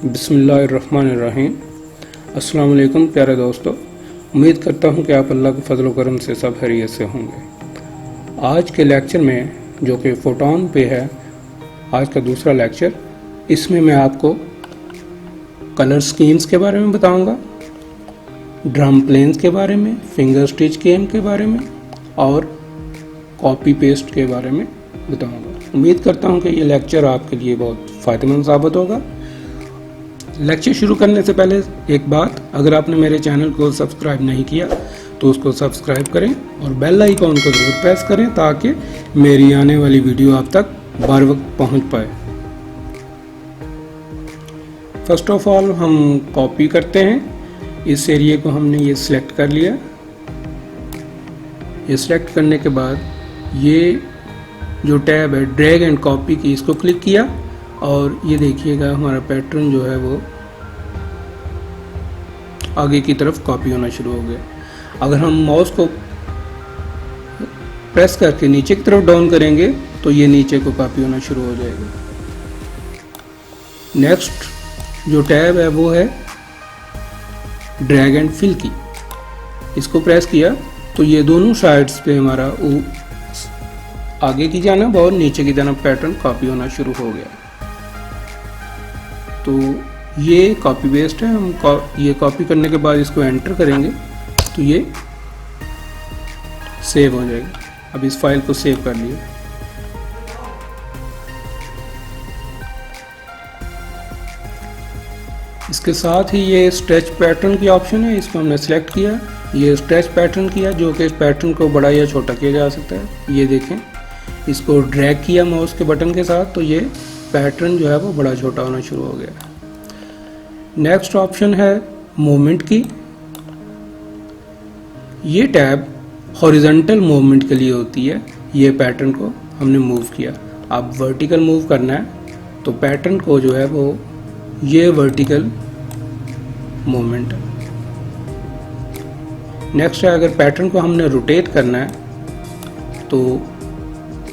बिस्मिल्लाहिर्रहमानिर्रहीम। अस्सलाम वालेकुम प्यारे दोस्तों, उम्मीद करता हूँ कि आप अल्लाह के फजल करम से सब खैरियत से होंगे। आज के लेक्चर में जो कि फोटोन पे है, आज का दूसरा लेक्चर, इसमें मैं आपको कलर स्कीम्स के बारे में बताऊंगा, ड्रम प्लेन्स के बारे में, फिंगर स्टिच गेम के बारे में और कॉपी पेस्ट के बारे में बताऊंगा। उम्मीद करता हूं कि ये लेक्चर आपके लिए बहुत फ़ायदेमंद साबित होगा। लेक्चर शुरू करने से पहले एक बात, अगर आपने मेरे चैनल को सब्सक्राइब नहीं किया तो उसको सब्सक्राइब करें और बेल आइकॉन को ज़रूर प्रेस करें ताकि मेरी आने वाली वीडियो आप तक बर वक्त पहुँच पाए। फर्स्ट ऑफ ऑल हम कॉपी करते हैं। इस एरिया को हमने ये सिलेक्ट कर लिया। ये सिलेक्ट करने के बाद ये जो टैब है ड्रैग एंड कॉपी की, इसको क्लिक किया और ये देखिएगा हमारा पैटर्न जो है वो आगे की तरफ कॉपी होना शुरू हो गया। अगर हम माउस को प्रेस करके नीचे की तरफ डाउन करेंगे तो ये नीचे को कॉपी होना शुरू हो जाएगा। नेक्स्ट जो टैब है वो है ड्रैग एंड फिल की। इसको प्रेस किया तो ये दोनों साइड्स पे हमारा आगे की जानब और नीचे की जानब पैटर्न कॉपी होना शुरू हो गया। तो ये कॉपी पेस्ट है। हम ये कॉपी करने के बाद इसको एंटर करेंगे तो ये सेव हो जाएगा। अब इस फाइल को सेव कर लिए। इसके साथ ही ये स्ट्रेच पैटर्न की ऑप्शन है, इसको हमने सेलेक्ट किया। ये स्ट्रेच पैटर्न किया जो कि इस पैटर्न को बड़ा या छोटा किया जा सकता है। ये देखें, इसको ड्रैग किया माउस के बटन के साथ तो ये पैटर्न जो है वो बड़ा छोटा होना शुरू हो गया। नेक्स्ट ऑप्शन है मूवमेंट की। ये टैब हॉरिजॉन्टल मूवमेंट के लिए होती है। ये पैटर्न को हमने मूव किया। अब वर्टिकल मूव करना है तो पैटर्न को जो है वो ये वर्टिकल मूवमेंट है। नेक्स्ट है अगर पैटर्न को हमने रोटेट करना है तो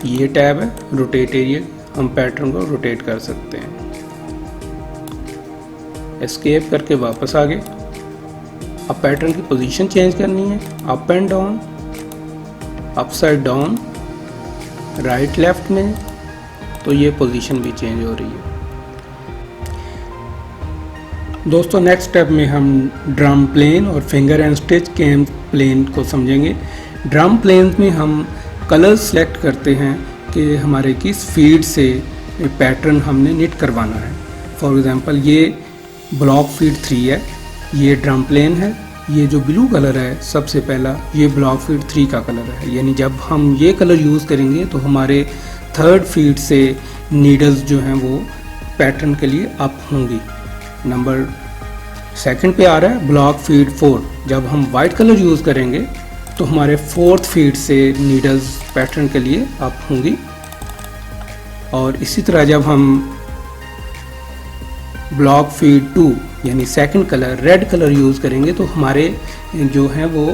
ये टैब है रोटेट एरिया, हम पैटर्न को रोटेट कर सकते हैं। एस्केप करके वापस आ गए। अब पैटर्न की पोजीशन चेंज करनी है, up and down, upside down, right left में, तो ये पोजीशन भी चेंज हो रही है। दोस्तों नेक्स्ट स्टेप में हम ड्रम प्लेन और finger and stitch game plane को समझेंगे। ड्रम प्लेन में हम कलर सेलेक्ट करते हैं कि हमारे किस फीड से पैटर्न हमने निट करवाना है। फॉर एग्जांपल ये ब्लॉक फीड 3 है, ये ड्रम प्लेन है। ये जो ब्लू कलर है सबसे पहला, ये ब्लॉक फीड 3 का कलर है। यानी जब हम ये कलर यूज़ करेंगे तो हमारे थर्ड फीड से नीडल्स जो हैं वो पैटर्न के लिए अप होंगी। नंबर सेकंड पे आ रहा है ब्लॉक फीड 4। जब हम वाइट कलर यूज़ करेंगे तो हमारे फोर्थ फीड से नीडल्स पैटर्न के लिए अप होंगी। और इसी तरह जब हम ब्लॉक फीड 2 यानी second colour red colour use करेंगे तो हमारे जो हैं वो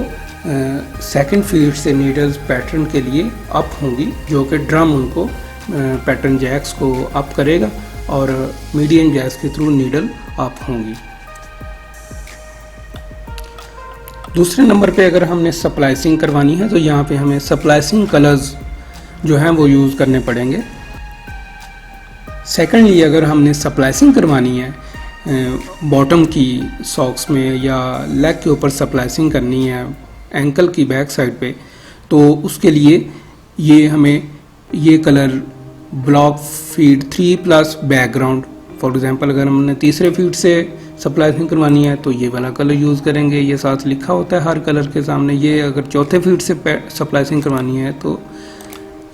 सेकंड फीड से नीडल्स पैटर्न के लिए अप होंगी, जो कि ड्रम उनको पैटर्न जैक्स को अप करेगा और मीडियम जैक्स के थ्रू नीडल अप होंगी। दूसरे नंबर पे अगर हमने सप्लाइसिंग करवानी है तो यहाँ पे हमें सप्लाइसिंग कलर्स जो हैं वो यूज़ करने पड़ेंगे। सेकेंडली अगर हमने सप्लाइसिंग करवानी है बॉटम की सॉक्स में या लेग के ऊपर सप्लाइसिंग करनी है एंकल की बैक साइड पे, तो उसके लिए ये हमें ये colour block feed 3 plus background, for example अगर हमने तीसरे फीड से सप्लाइसिंग करवानी है तो ये वाला कलर यूज़ करेंगे। ये साथ लिखा होता है हर कलर के सामने। ये अगर चौथे फीड से सप्लाइसिंग करवानी है तो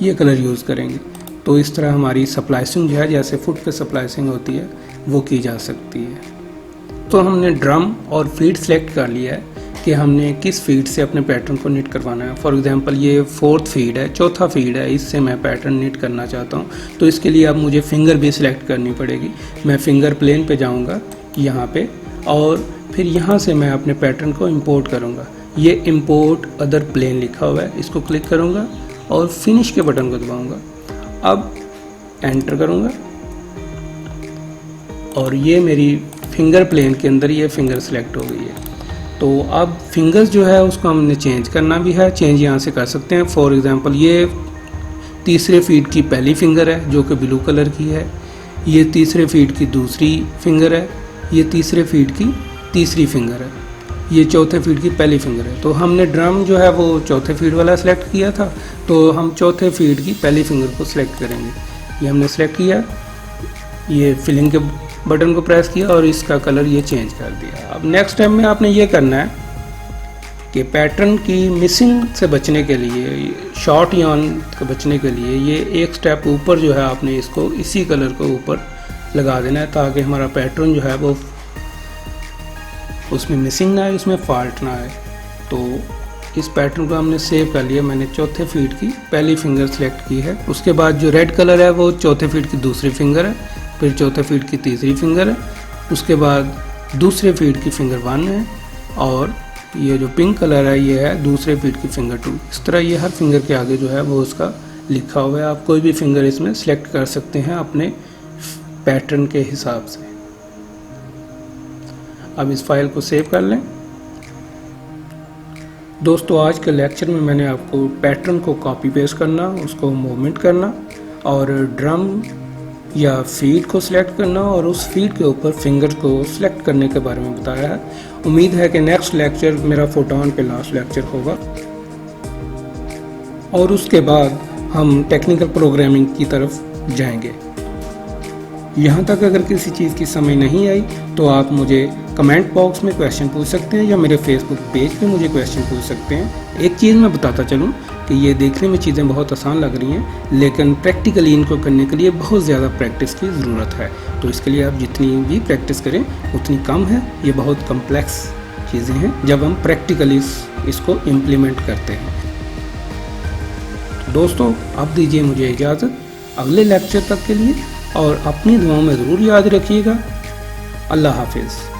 ये कलर यूज़ करेंगे। तो इस तरह हमारी सप्लाइसिंग जो है जैसे फुट पे सप्लाइसिंग होती है वो की जा सकती है। तो हमने ड्रम और फीड सेलेक्ट कर लिया है कि हमने किस फीड से अपने पैटर्न को निट करवाना है। फॉर एग्जांपल ये फोर्थ फीड है, चौथा फीड है, इससे मैं पैटर्न निट करना चाहता हूँ। तो इसके लिए अब मुझे फिंगर भी सिलेक्ट करनी पड़ेगी। मैं फिंगर प्लेन पे जाऊँगा यहाँ पे और फिर यहाँ से मैं अपने पैटर्न को इंपोर्ट करूँगा। ये इंपोर्ट अदर प्लेन लिखा हुआ है, इसको क्लिक करूँगा और फिनिश के बटन को दबाऊँगा। अब एंटर करूँगा और ये मेरी फिंगर प्लेन के अंदर ये फिंगर सेलेक्ट हो गई है। तो अब फिंगर्स जो है उसको हमने चेंज करना भी है। चेंज यहाँ से कर सकते हैं। फॉर एग्जांपल ये तीसरे फीट की पहली फिंगर है जो कि ब्लू कलर की है, ये तीसरे फीट की दूसरी फिंगर है, ये तीसरे फीट की तीसरी फिंगर है, ये चौथे फीट की पहली फिंगर है। तो हमने ड्रम जो है वो चौथे फीट वाला सेलेक्ट किया था, तो हम चौथे फीट की पहली फिंगर को सिलेक्ट करेंगे। ये हमने सेलेक्ट किया, ये फिलिंग के बटन को प्रेस किया और इसका कलर ये चेंज कर दिया। अब नेक्स्ट स्टेप में आपने ये करना है कि पैटर्न की मिसिंग से बचने के लिए, शॉर्ट यार्न के बचने के लिए, ये एक स्टेप ऊपर जो है आपने इसको इसी कलर को ऊपर लगा देना है ताकि हमारा पैटर्न जो है वो उसमें मिसिंग ना आए, उसमें फॉल्ट ना आए। तो इस पैटर्न को हमने सेव कर लिया। मैंने चौथे फीट की पहली फिंगर सेलेक्ट की है। उसके बाद जो रेड कलर है वो चौथे फीट की दूसरी फिंगर है, फिर चौथे फीट की तीसरी फिंगर है, उसके बाद दूसरे फीट की फिंगर 1 है, और ये जो पिंक कलर है ये है दूसरे फीट की फिंगर 2। इस तरह ये हर फिंगर के आगे जो है वो उसका लिखा हुआ है। आप कोई भी फिंगर इसमें सेलेक्ट कर सकते हैं अपने पैटर्न के हिसाब से। अब इस फाइल को सेव कर लें। दोस्तों आज के लेक्चर में मैंने आपको पैटर्न को कॉपी पेस्ट करना, उसको मूवमेंट करना और ड्रम या फीट को सिलेक्ट करना और उस फीट के ऊपर फिंगर को सिलेक्ट करने के बारे में बताया है। उम्मीद है कि नेक्स्ट लेक्चर मेरा फोटोन पे लास्ट लेक्चर होगा और उसके बाद हम टेक्निकल प्रोग्रामिंग की तरफ जाएंगे। यहाँ तक अगर किसी चीज़ की समझ नहीं आई तो आप मुझे कमेंट बॉक्स में क्वेश्चन पूछ सकते हैं या मेरे फेसबुक पेज पे मुझे क्वेश्चन पूछ सकते हैं। एक चीज़ मैं बताता चलूँ कि ये देखने में चीज़ें बहुत आसान लग रही हैं, लेकिन प्रैक्टिकली इनको करने के लिए बहुत ज़्यादा प्रैक्टिस की ज़रूरत है। तो इसके लिए आप जितनी भी प्रैक्टिस करें उतनी कम है। ये बहुत कम्प्लेक्स चीज़ें हैं जब हम प्रैक्टिकली इसको इम्प्लीमेंट करते हैं। दोस्तों अब दीजिए मुझे इजाज़त अगले लेक्चर तक के लिए, और अपनी दुआओं में ज़रूर याद रखिएगा। अल्लाह हाफिज़।